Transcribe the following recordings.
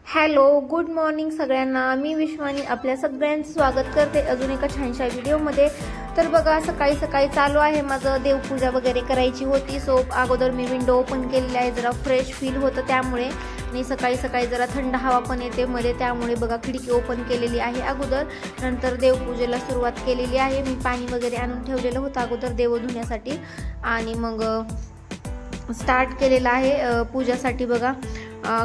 Hello good morning सगळ्यांना। मी विश्वानी आपल्या सगळ्यांचं स्वागत करते अजून एका छानशा व्हिडिओमध्ये। तर बघा सकाळी सकाळी चालू आहे माझं देवपूजा वगैरे करायची होती। सो अगोदर मी विंडो ओपन केलेली आहे, जरा फ्रेश फील होतं त्यामुळे। आणि सकाळी सकाळी जरा थंड हवा पण येते मध्ये, त्यामुळे बघा खिडकी ओपन केलेली आहे अगोदर। नंतर देवपूजेला सुरुवात केलेली आहे। मी पाणी वगैरे आणून ठेवलेलं होतं अगोदर देव धुण्यासाठी आणि मग स्टार्ट केलेला आहे पूजासाठी बघा।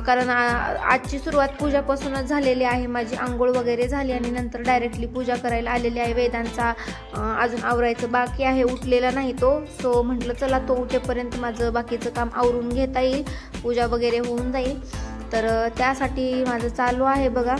कारण आजची सुरुवात पूजापासूनच झालेली आहे। माझी आंघोळ वगैरे झाली आणि नंतर डायरेक्टली पूजा करायला आलेली आहे। वेदांचा अजून आवरायचं बाकी आहे, उठलेला नाही तो। सो म्हटलं चला तो उठेपर्यंत माझं बाकीचं काम आवरून घेता येईल, पूजा वगैरे होऊन जाईल। तर त्यासाठी माझं चालू आहे बघा।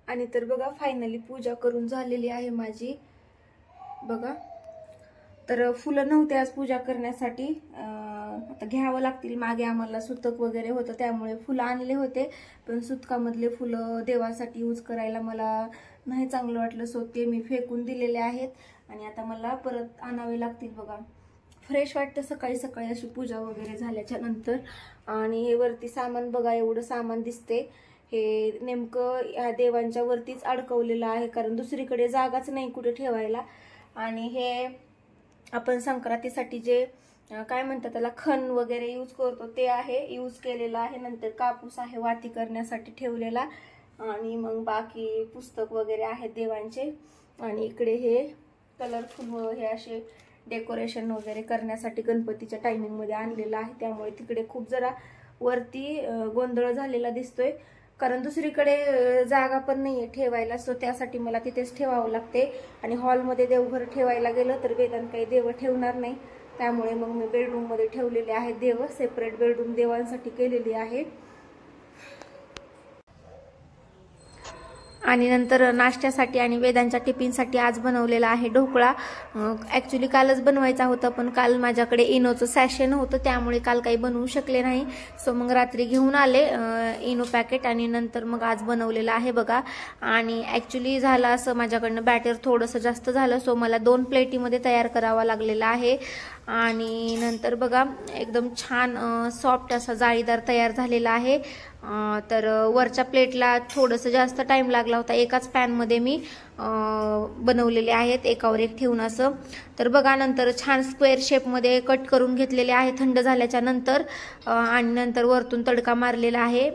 आणि तर बघा फायनली पूजा करून झालेली आहे माझी बघा। तर फुलं नव्हते आज पूजा करण्यासाठी, आता घ्यावं लागतील। मागे आम्हाला सुतक वगैरे होतं त्यामुळे फुलं आणले होते, पण सुतकामधले फुलं देवासाठी यूज करायला मला नाही चांगलं वाटलं। सो ते मी फेकून दिलेले आहेत आणि आता मला परत आणावे लागतील बघा। फ्रेश वाटतं सकाळी सकाळी अशी पूजा वगैरे झाल्याच्या नंतर। आणि हे वरती सामान बघा, एवढं सामान दिसते। हे नेमकं ह्या देवांच्या वरतीच अडकवलेलं आहे, कारण दुसरीकडे जागाच नाही कुठे ठेवायला। आणि हे आपण संक्रांतीसाठी जे काय म्हणतात त्याला खण वगैरे यूज करतो ते आहे, यूज केलेलं आहे। नंतर कापूस आहे वाती करण्यासाठी ठेवलेला, आणि मग बाकी पुस्तक वगैरे आहेत देवांचे। आणि इकडे हे कलरफुल हे असे डेकोरेशन वगैरे करण्यासाठी गणपतीच्या टायमिंग मध्ये आणलेलं आहे, त्यामुळे तिकडे खूप जरा वरती गोंधळ झालेला दिसतोय, कारण दुसरीकडे जागा पण नाहीये ठेवायला। सो त्यासाठी मला तिथेच ठेवावं लागते। आणि हॉलमध्ये देवघर ठेवायला गेलं तर वेदांत काही देव ठेवणार नाही, त्यामुळे मग मी बेडरूम मध्ये ठेवलेले आहेत देव। सेपरेट बेडरूम देवांसाठी केलेली आहे। आणि नंतर नाश्त्यासाठी आणि वेदांच्या टिफिनसाठी आज बनवलेला आहे ढोकळा। ॲक्च्युली कालच बनवायचा होता, पण काल माझ्याकडे इनोचं सॅशे नव्हतं त्यामुळे काल काही बनवू शकले नाही। सो मग रात्री घेऊन आले इनो पॅकेट आणि नंतर मग आज बनवलेलं आहे बघा। आणि ॲक्च्युली झालं असं, माझ्याकडनं बॅटर थोडंसं जास्त झालं, सो मला 2 प्लेटीमध्ये तयार करावा लागलेला आहे। आणि नंतर बघा एकदम छान सॉफ्ट असा जाळीदार तयार झालेला आहे। तर वरच्या प्लेटला थोडंसं जास्त टाइम लागला होता, एकाच पॅनमध्ये मी बनवलेले आहेत एकावर एक ठेवून असं। तर बघा नंतर छान स्क्वेअर शेपमध्ये कट करून घेतलेले आहे थंड झाल्याच्या नंतर। आणि नंतर वरतून तडका मारलेला आहे,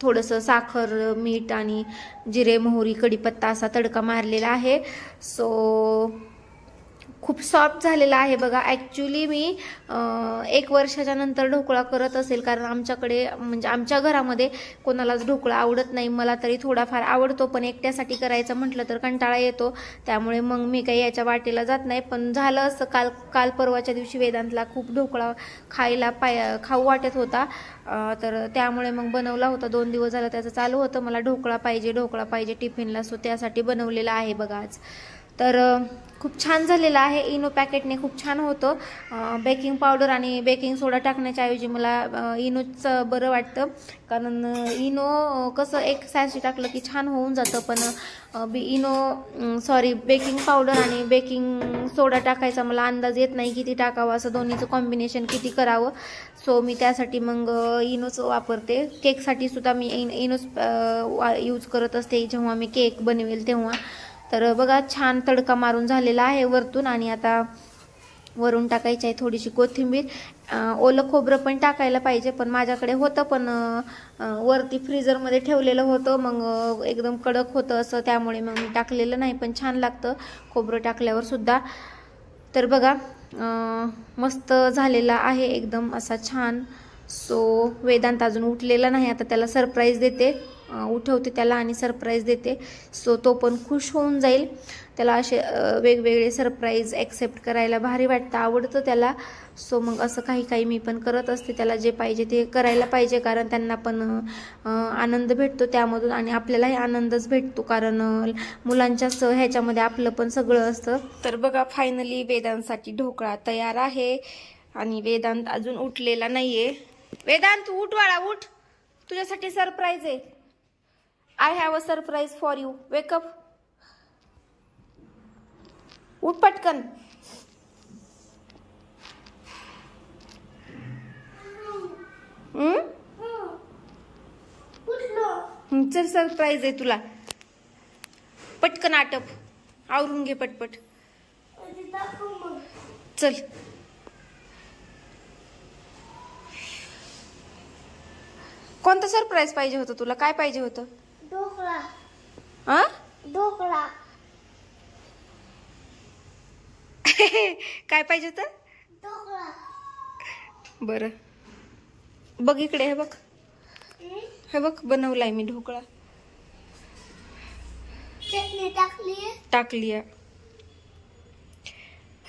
थोडंसं साखर मीठ आणि जिरे मोहरी कढीपत्ता असा तडका मारलेला आहे। सो खूप सॉफ्ट झालेला आहे बघा। ॲक्च्युली मी 1 वर्षाच्या नंतर ढोकळा करत असेल, कारण आमच्याकडे म्हणजे आमच्या घरामध्ये कोणालाच ढोकळा आवडत नाही। मला तरी थोडाफार आवडतो, पण एकट्यासाठी करायचं म्हटलं तर कंटाळा येतो, त्यामुळे मग मी काही याच्या वाटेला जात नाही। पण झालं असं, काल परवाच्या दिवशी वेदांतला खूप ढोकळा खाऊ वाटत होता, तर त्यामुळे मग बनवला होता। 2 दिवस झालं त्याचं चालू होतं, मला ढोकळा पाहिजे टिफिनला। सो त्यासाठी बनवलेला आहे बघा आज। तर खूप छान झालेलं आहे. इनो पॅकेटने खूप छान होतं. बेकिंग पावडर आणि बेकिंग सोडा टाकण्याच्या ऐवजी मला इनोचं बरं वाटतं, कारण इनो कसं एक सॅशे टाकलं की छान होऊन जातं, पण बेकिंग पावडर आणि बेकिंग सोडा टाकायचा मला अंदाज येत नाही किती टाकावं, असं दोन्हीचं कॉम्बिनेशन किती करावं. सो मी त्यासाठी मग इनोच वापरते. केकसाठी सुद्धा मी इनोच यूज करत असते जेव्हा मी केक बनवेल तेव्हा. तर बघा छान तडका मारून झालेला आहे वरतून, आणि आता वरून टाकायची आहे थोडीशी कोथिंबीर. ओलं खोबरं पण टाकायला पाहिजे, पण माझ्याकडे होतं, पण वरती फ्रीजरमध्ये ठेवलेलं होतं, मग एकदम कडक होतं असं, त्यामुळे मग मी टाकलेलं नाही. पण छान लागतं खोबरं टाकल्यावर सुद्धा. तर बघा मस्त झालेला आहे एकदम असा छान. सो वेदांत अजून उठलेला नाही, आता त्याला सरप्राईज देते, उठवते त्याला आणि सरप्राईज देते. सो तो पण खुश होऊन जाईल. त्याला असे वेगवेगळे सरप्राईज ॲक्सेप्ट करायला भारी वाटतं, आवडतं त्याला. सो मग असं काही काही मी पण करत असते. त्याला जे पाहिजे ते करायला पाहिजे, कारण त्यांना पण आनंद भेटतो त्यामधून, आणि आपल्यालाही आनंदच भेटतो, कारण मुलांच्या ह्याच्यामध्ये आपलं पण सगळं असतं. तर बघा फायनली वेदांतसाठी ढोकळा तयार आहे, आणि वेदांत अजून उठलेला नाहीये. वेदांत उठ बाळा उठ, तुझ्यासाठी सरप्राईज आहे. I have a surprise for you. Wake up, उठ पटकन. चल सरप्राईज आहे तुला, पटकन आटप, आवरून घे पटपट. चल कोणतं सरप्राईज पाहिजे होतं तुला? काय पाहिजे होतं? ढोकळा. हा ढोकळा. काय पाहिजे होतं? ढोकळा. बरं बघ इकडे, हे बघ, हे बघ बनवलाय मी ढोकळा. चटणी टाकली आहे.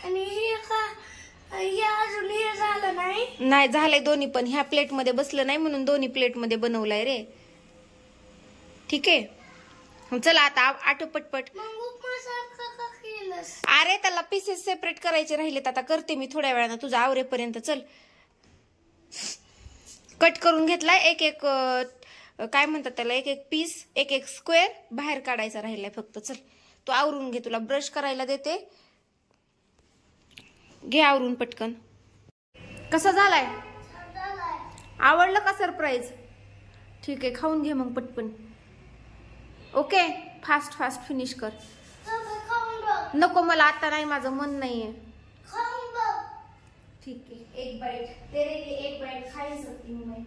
आणि हे अजून हे झालं नाही झालंय दोन्ही पण. ह्या प्लेट मध्ये बसलं नाही म्हणून दोन्ही प्लेट मध्ये बनवलाय रे. ठीक आहे चला आता आटो पटपट. अरे त्याला पीसेस सेपरेट करायचे राहिलेत, आता करते मी थोड्या वेळानं तुझा आवरेपर्यंत. चल कट करून घेतलाय एक एक, काय म्हणतात त्याला, एक एक पीस, एक एक स्क्वेअर बाहेर काढायचा राहिलाय फक्त. चल तू आवरून घे, तुला ब्रश करायला देते, घे आवरून पटकन. कसा झालाय? आवडलं का सरप्राईज? ठीक आहे खाऊन घे मग पटपन. ओके फास्ट फास्ट फिनिश कर. नको मला आता नाही, माझं मन नाहीये. ठीक है एक बाइट तेरे लिए, एक बाइट खा ही सकती हूँ मैं.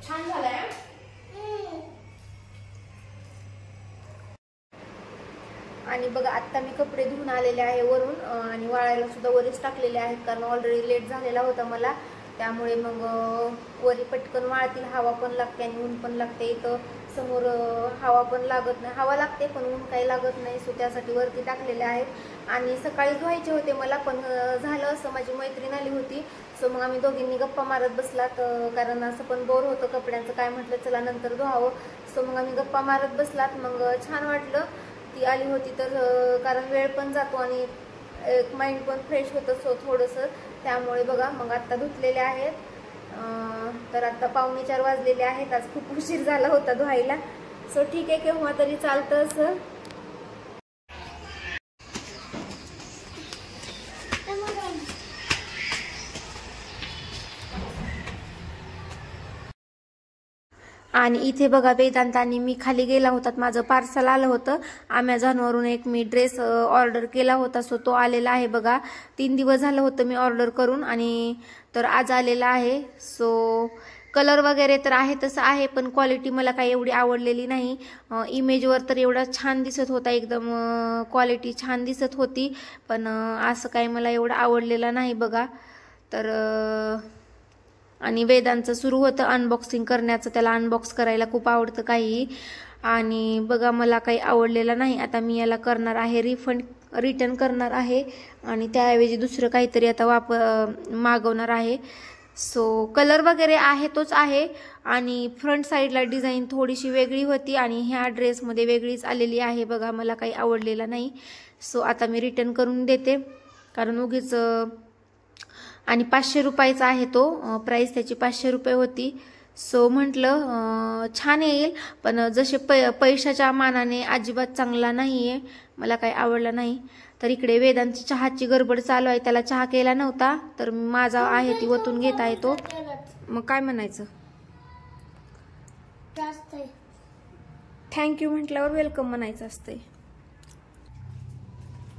छान झालाय. आणि बघा आता मी कपडे धुवून आलेले आहे वरून, आणि वाळायला सुद्धा वरीच टाकलेले आहेत, कारण ऑलरेडी लेट झालेला होता मला, त्यामुळे मग वरी पटकन वाळतील. हवा पण लागते आणि ऊन पण लागते. इथं समोर हवा पण लागत नाही, हवा लागते पण ऊन काही लागत नाही, सो त्यासाठी वरती टाकलेले आहेत. आणि सकाळी धुवायचे होते मला, पण झालं असं माझी मैत्रीण आली होती, सो मग आम्ही दोघींनी गप्पा मारत बसलात, कारण असं पण बोर होतं कपड्यांचं. काय म्हटलं चला नंतर धुवावं, सो मग आम्ही गप्पा मारत बसलात. मग छान वाटलं ती आली होती तर, कारण वेळ पण जातो आणि एक माइंड पण फ्रेश होतं सो थोडंसं, त्यामुळे बघा मग आत्ता धुतलेले आहेत. तर आता 3:45 वाजलेले आहेत. आज खूप उशीर झाला होता धुवायला, सो ठीक आहे केव्हा तरी चालतं असं. आणि इथे बघा वेदांत आणि मी खाली गेला होता, माझं पार्सल आलं होतं अमेझॉनवरून. एक मी ड्रेस ऑर्डर केला होता, सो तो आलेला आहे बघा. 3 दिवस झालं होतं मी ऑर्डर करून, आणि तर आज आलेला आहे. सो कलर वगैरे तर आहे तसं आहे, पण क्वालिटी मला काही एवढी आवडलेली नाही. इमेजवर तर एवढा छान दिसत होता, एकदम क्वालिटी छान दिसत होती, पण असं काही मला एवढं आवडलेलं नाही बघा. तर आणि वेदांचं सुरू होतं अनबॉक्सिंग करण्याचं, त्याला अनबॉक्स करायला खूप आवडतं काही. आणि बघा मला काही आवडलेलं नाही. आता मी याला करणार आहे रिटर्न करणार आहे, आणि त्याऐवजी दुसरं काहीतरी आता मागवणार आहे. सो कलर वगैरे आहे तोच आहे आणि फ्रंट साईडला डिझाईन थोडीशी वेगळी होती आणि ह्या ड्रेसमध्ये वेगळीच आलेली आहे बघा, मला काही आवडलेला नाही. सो आता मी रिटर्न करून देते कारण उगीच. आणि 500 रुपयाचा आहे तो, प्राईस त्याची 500 रुपये होती. सो म्हटलं छान येईल पण जसे पैशाच्या मानाने अजिबात चांगला नाही आहे, मला काही आवडला नाही. तर इकडे वेदांची चहाची गडबड चालू आहे, त्याला चहा केला नव्हता तर माझा आहे ती वतून घेत आहे तो. मग काय म्हणायचं, थँक्यू म्हटल्यावर वेलकम म्हणायचं असतंय.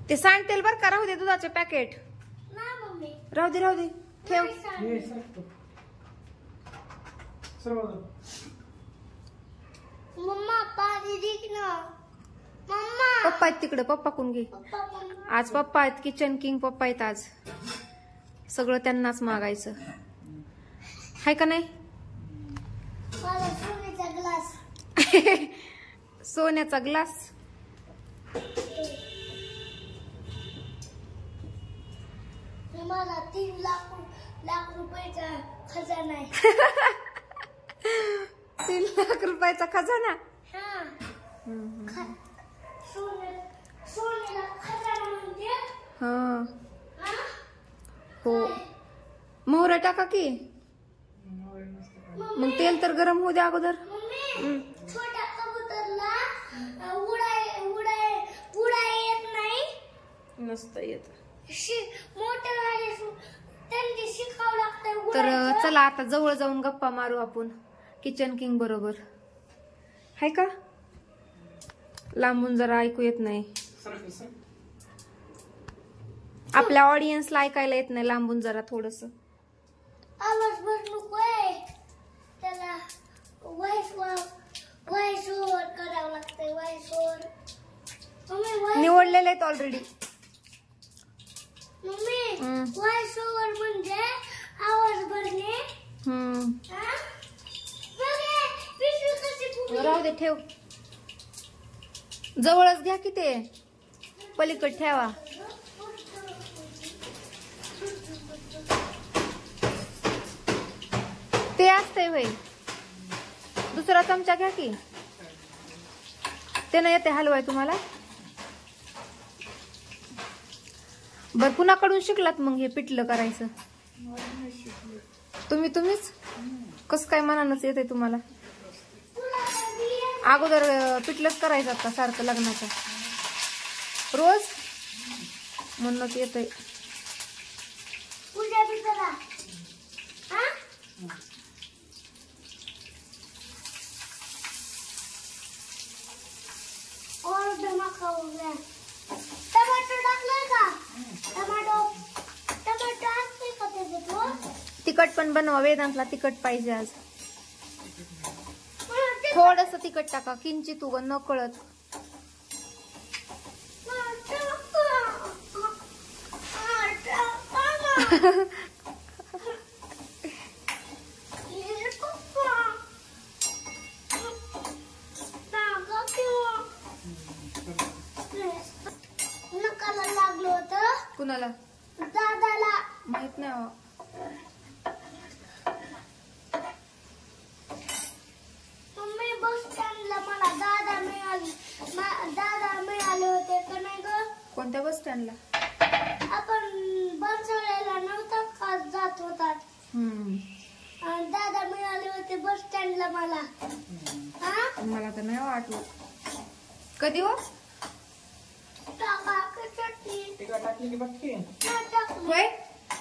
ते सांडतेल बरं का, राहू दे दुधाचे पॅकेट, राहू दे राहू दे ठेव. मम्मा पाणी दे ना. मम्मा पप्पा आहेत तिकडे, पप्पा कोण घे. आज पप्पा आहेत, किचन किंग पप्पा आहेत आज, सगळं त्यांनाच मागायचं हाय का नाही. मला सोन्याचा ग्लास. सोन्याचा ग्लास. मला 3 लाख रुपयाचा खजाना आहे. 3 लाख रुपयाचा खजाना. सोन्याला खजाना म्हणते. हा हो, मोहरा टाका की. मग तेल तर गरम होऊ द्या अगोदर. छोट्या कबूतरला उडाय येत नाही. नसतं येत. मोठे वाले त्यांनी शिकावं लागतं. तर चला आता जवळ जाऊन गप्पा मारू आपण किचन किंग बरोबर, हाय का. लांबून जरा ऐकू येत नाही, आपल्या ऑडियन्सला ऐकायला येत नाही लांबून जरा थोडस. आवाज बदलू काय त्याला व्हॉइस ओव्हर करावं लागतंय. व्हॉइस ओव्हर निवडलेले आहेत ऑलरेडी. मम्मी व्हॉइस ओव्हर म्हणजे आवाज भरणे. राहू दे ठेव, जवळच घ्या की ते, पलीकड ठेवा. ते असतंय होय, दुसरा चमचा घ्या की. ते नाही येते हलवाय तुम्हाला. बर कुणाकडून शिकलात मग हे पिठलं करायचं. तुम्हीच कस काय मनानच येते तुम्हाला. अगोदर पिठलंच करायचं का सारखं लग्नाचं रोज, म्हणूनच येतंय. पूजा भी करा. और धमाका हो गया. टमाटर टाकलंय का. टमाटर असते का त्याच्यात. तिखट पण बनवा, वेदांतला तिखट पाहिजे आज. थोडस तिखट टाका, किंचित उग न कळत. नकाला लागलो होतं. कुणाला. दादाला. माहित नाही. मम्मी बस स्टँडला मला दादा मिळाले होते का नाही ग. कोणत्या बस स्टँडला. आपण बनसोडायला नव्हतं का जात होतात. दादा मिळाले होते बस स्टँडला मला. मला तर नाही वाटलं. कधी हो. होय,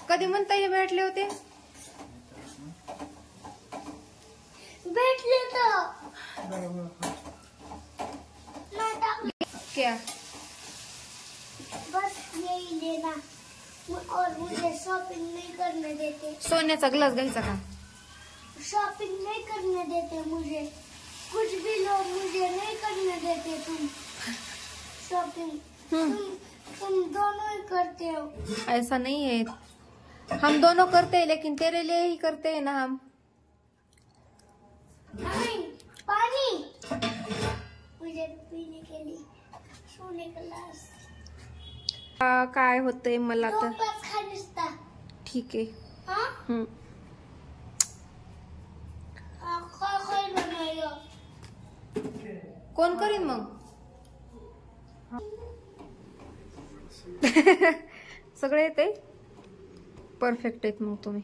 कधी म्हणता हे भेटले होते. भेटले तर क्या बस यही लेना और मुझे शॉपिंग नहीं करने देते. सोन्याचा ग्लास घ्यायचा का. शॉपिंग नहीं करने देते मुझे. कुछ भी लो मुझे नहीं करने देते तुम शॉपिंग. तुम दोनों ही करते हो. ऐसा नहीं है, हम दोनों करते हैं लेकिन तेरे लिए ही करते हैं ना हम. नहीं पानी मुझे पीने के लिए. सोने का ग्लास. काय होतंय मला तर. खानिस्ता. ठीक आहे. कोण करीन मग? सगळे येते परफेक्ट आहेत मग तुम्ही.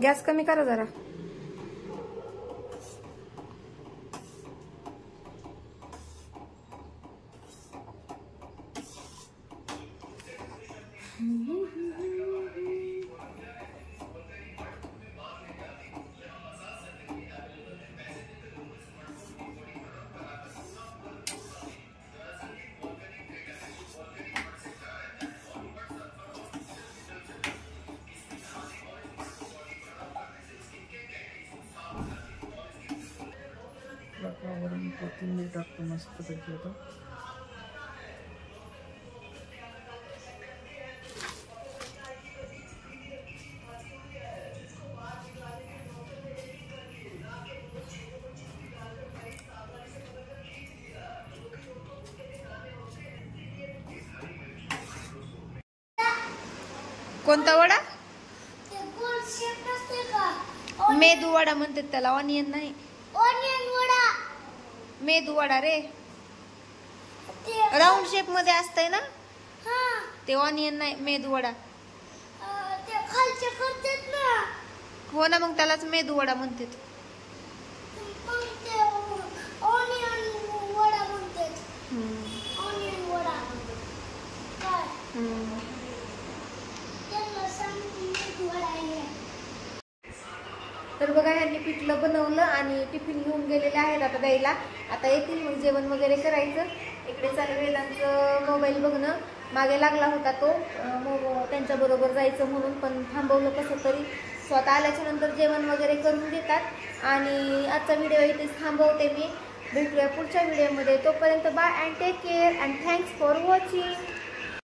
गॅस कमी करा जरा. वरून कोथिंबीर टाकतो मस्त पैकी होतं. कोणता वडा? ते गोल शेप नसते का? मेदू वडा म्हणतात त्याला, ऑनियन नाही. ऑनियन वडा. मेदू वडा रे. ते राऊंड शेप मध्ये असतंय ना हा ते, ऑनियन नाही, मेदू वडा. ते खालचे करतात ना. हो ना, मग त्यालाच मेदू वडा म्हणतात. मग ते ऑनियन वडा म्हणतात. ऑनियन वडा काय? त्यांना सांगते मेदू वडा आहे. तर बघा, ह्यांनी पिठलं बनवलं आणि टिफिन घेऊन गेलेले आहेत आता द्यायला. आता येतील मग जेवण वगैरे करायचं. इकडे चालू वेदांचं मोबाईल बघणं. मागे लागला होता तो त्यांच्या बरोबर जायचं म्हणून, पण थांबवलं कसं तरी. स्वतः आल्याच्या नंतर जेवण वगैरे करून देतात. आणि आजचा व्हिडिओ इथेच थांबवते मी. भेटूया पुढच्या व्हिडिओमध्ये. तोपर्यंत bye and take care and thanks for watching.